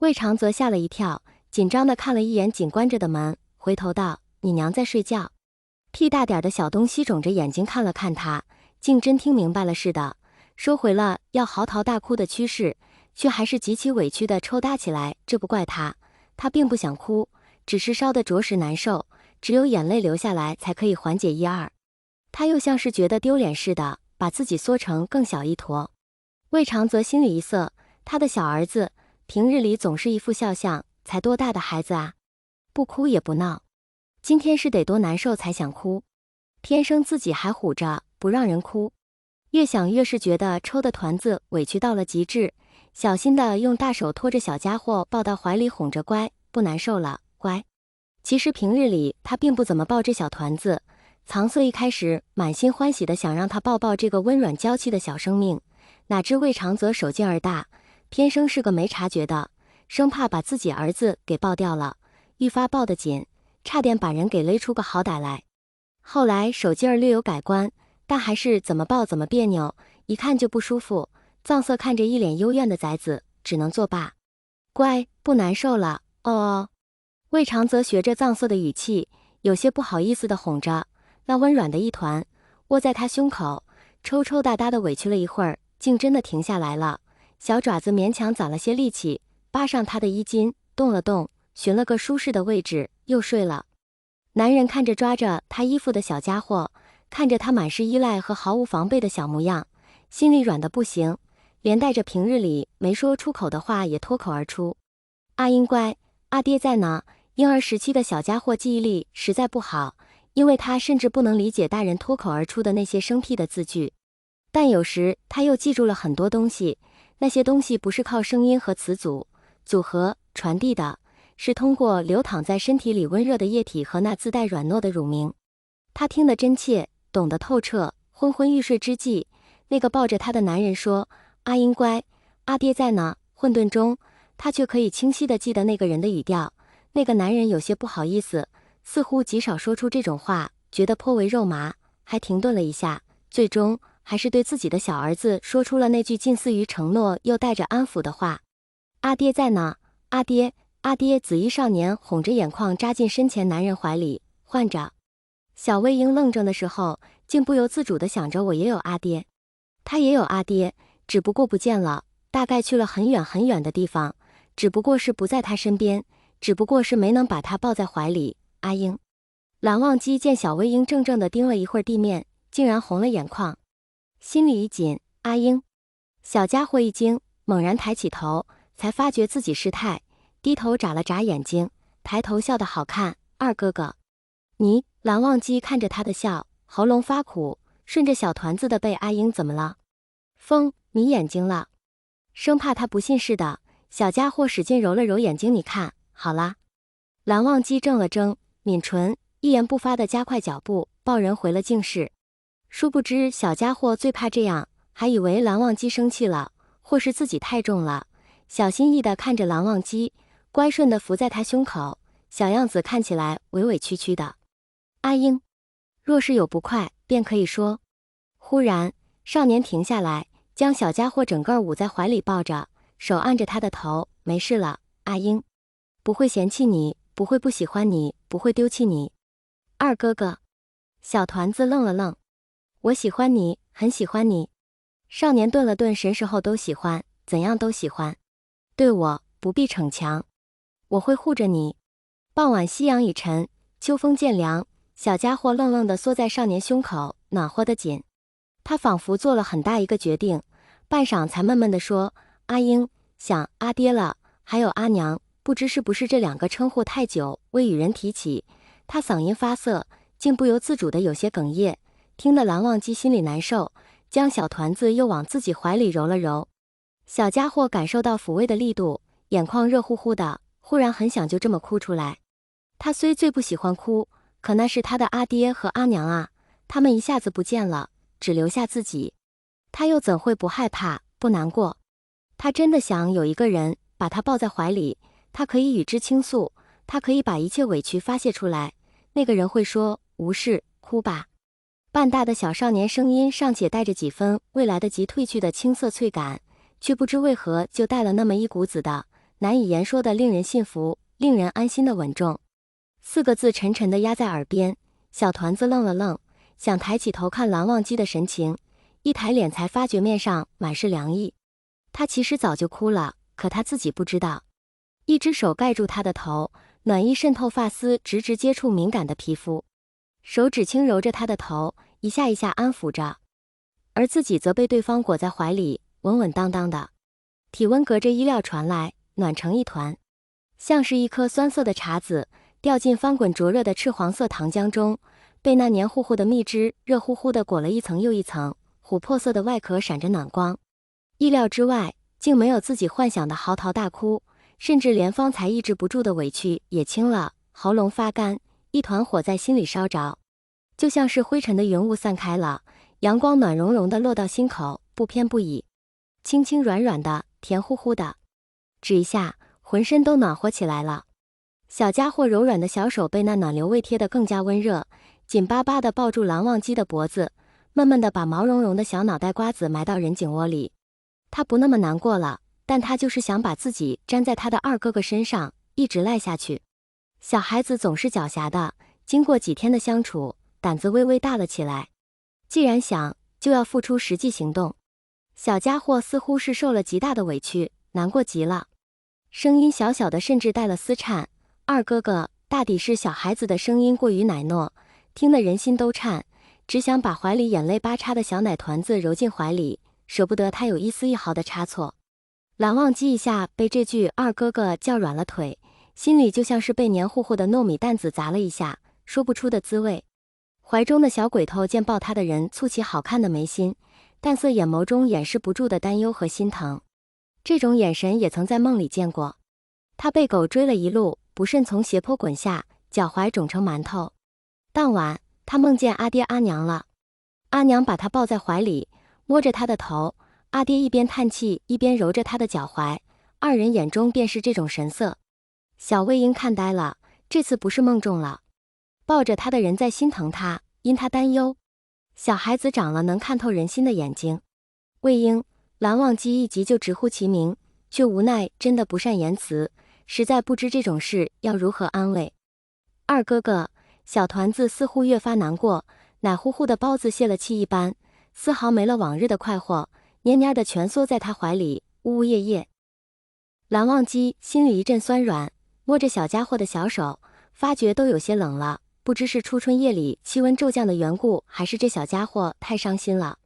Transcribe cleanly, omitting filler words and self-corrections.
魏长泽吓了一跳，紧张地看了一眼紧关着的门，回头道：“你娘在睡觉。”屁大点的小东西肿着眼睛看了看他，竟真听明白了似的，收回了要嚎啕大哭的趋势，却还是极其委屈地抽搭起来。这不怪他，他并不想哭，只是烧得着实难受，只有眼泪流下来才可以缓解一二。他又像是觉得丢脸似的，把自己缩成更小一坨。魏长泽心里一涩，他的小儿子平日里总是一副笑相，才多大的孩子啊，不哭也不闹，今天是得多难受才想哭，天生自己还唬着不让人哭。越想越是觉得抽的团子委屈到了极致，小心的用大手托着小家伙抱到怀里，哄着：“乖，不难受了，乖。”其实平日里他并不怎么抱这小团子，藏色一开始满心欢喜的想让他抱抱这个温软娇气的小生命，哪知魏长泽手劲儿大，偏生是个没察觉的，生怕把自己儿子给抱掉了，愈发抱得紧，差点把人给勒出个好歹来。后来手劲儿略有改观，但还是怎么抱怎么别扭，一看就不舒服。藏色看着一脸幽怨的崽子，只能作罢：“乖，不难受了，哦哦。”魏长泽学着藏色的语气，有些不好意思地哄着，那温软的一团窝在他胸口，抽抽搭搭的委屈了一会儿，竟真的停下来了。小爪子勉强攒了些力气，扒上他的衣襟，动了动，寻了个舒适的位置，又睡了。男人看着抓着他衣服的小家伙，看着他满是依赖和毫无防备的小模样，心里软得不行，连带着平日里没说出口的话也脱口而出：“阿英乖，阿爹在呢。”婴儿时期的小家伙记忆力实在不好，因为他甚至不能理解大人脱口而出的那些生僻的字句，但有时他又记住了很多东西，那些东西不是靠声音和词组合传递的，是通过流淌在身体里温热的液体和那自带软糯的乳名。他听得真切，懂得透彻。昏昏欲睡之际，那个抱着他的男人说：“阿英乖，阿爹在呢。”混沌中，他却可以清晰地记得那个人的语调。那个男人有些不好意思，似乎极少说出这种话，觉得颇为肉麻，还停顿了一下，最终还是对自己的小儿子说出了那句近似于承诺又带着安抚的话：“阿爹在呢，阿爹，阿爹。”紫衣少年哄着眼眶扎进身前男人怀里，唤着。小魏婴愣怔的时候，竟不由自主地想着：我也有阿爹，他也有阿爹，只不过不见了，大概去了很远很远的地方，只不过是不在他身边，只不过是没能把他抱在怀里。阿英。蓝忘机见小魏婴怔怔地盯了一会儿地面，竟然红了眼眶，心里一紧：阿英。小家伙一惊，猛然抬起头，才发觉自己失态，低头眨了眨眼睛，抬头笑得好看：“二哥哥。”你。蓝忘机看着他的笑，喉咙发苦，顺着小团子的背：“阿英怎么了？风，你眼睛了？”生怕他不信似的，小家伙使劲揉了揉眼睛：“你看好啦。”蓝忘机怔了怔，抿唇，一言不发地加快脚步，抱人回了静室。殊不知小家伙最怕这样，还以为蓝忘机生气了，或是自己太重了，小心翼翼地看着蓝忘机，乖顺地伏在他胸口，小样子看起来委委屈屈的。阿英，若是有不快，便可以说。忽然，少年停下来，将小家伙整个捂在怀里抱着，手按着他的头：“没事了，阿英，不会嫌弃你，不会不喜欢你，不会丢弃你。”二哥哥。小团子愣了愣：“我喜欢你，很喜欢你。”少年顿了顿神时候：“都喜欢，怎样都喜欢。对我不必逞强，我会护着你。”傍晚夕阳已沉，秋风渐凉，小家伙愣愣地缩在少年胸口，暖和得紧。他仿佛做了很大一个决定，半晌才闷闷地说：“阿英，想阿爹了，还有阿娘。”不知是不是这两个称呼太久未与人提起，他嗓音发涩，竟不由自主的有些哽咽，听得蓝忘机心里难受，将小团子又往自己怀里揉了揉。小家伙感受到抚慰的力度，眼眶热乎乎的，忽然很想就这么哭出来。他虽最不喜欢哭，可那是他的阿爹和阿娘啊，他们一下子不见了，只留下自己，他又怎会不害怕不难过？他真的想有一个人把他抱在怀里，他可以与之倾诉，他可以把一切委屈发泄出来，那个人会说：“无事，哭吧。”半大的小少年声音尚且带着几分未来得及褪去的青涩脆感，却不知为何就带了那么一股子的难以言说的令人信服、令人安心的稳重。4个字沉沉地压在耳边。小团子愣了愣，想抬起头看蓝忘机的神情，一抬脸才发觉面上满是凉意。他其实早就哭了，可他自己不知道。一只手盖住他的头，暖意渗透发丝，直直接触敏感的皮肤。手指轻揉着他的头，一下一下安抚着，而自己则被对方裹在怀里，稳稳当当的。体温隔着衣料传来，暖成一团，像是一颗酸涩的茶籽掉进翻滚灼热的赤黄色糖浆中，被那黏糊糊的蜜汁热乎乎地裹了一层又一层，琥珀色的外壳闪着暖光。意料之外，竟没有自己幻想的嚎啕大哭，甚至连方才抑制不住的委屈也轻了，喉咙发干，一团火在心里烧着，就像是灰尘的云雾散开了，阳光暖融融的落到心口，不偏不倚，轻轻软软的，甜乎乎的，指一下，浑身都暖和起来了。小家伙柔软的小手被那暖流味贴得更加温热，紧巴巴地抱住蓝忘机的脖子，慢慢地把毛茸茸的小脑袋瓜子埋到人颈窝里。他不那么难过了，但他就是想把自己粘在他的二哥哥身上，一直赖下去。小孩子总是狡黠的，经过几天的相处，胆子微微大了起来。既然想，就要付出实际行动。小家伙似乎是受了极大的委屈，难过极了，声音小小的，甚至带了丝颤。二哥哥，大抵是小孩子的声音过于奶糯，听得人心都颤，只想把怀里眼泪巴叉的小奶团子揉进怀里，舍不得他有一丝一毫的差错。蓝忘机一下被这句二哥哥叫软了腿，心里就像是被黏糊糊的糯米担子砸了一下，说不出的滋味。怀中的小鬼头见抱他的人蹙起好看的眉心，淡色眼眸中掩饰不住的担忧和心疼。这种眼神也曾在梦里见过。他被狗追了一路，不慎从斜坡滚下，脚踝肿成馒头。当晚，他梦见阿爹阿娘了。阿娘把他抱在怀里，摸着他的头，阿爹一边叹气，一边揉着他的脚踝，二人眼中便是这种神色。小魏婴看呆了，这次不是梦中了。抱着他的人在心疼他，因他担忧。小孩子长了能看透人心的眼睛。魏婴、蓝忘机一急就直呼其名，却无奈真的不善言辞，实在不知这种事要如何安慰。二哥哥，小团子似乎越发难过，奶乎乎的包子泄了气一般，丝毫没了往日的快活，蔫蔫的蜷缩在他怀里，呜呜咽咽。蓝忘机心里一阵酸软，摸着小家伙的小手，发觉都有些冷了，不知是初春夜里气温骤降的缘故，还是这小家伙太伤心了。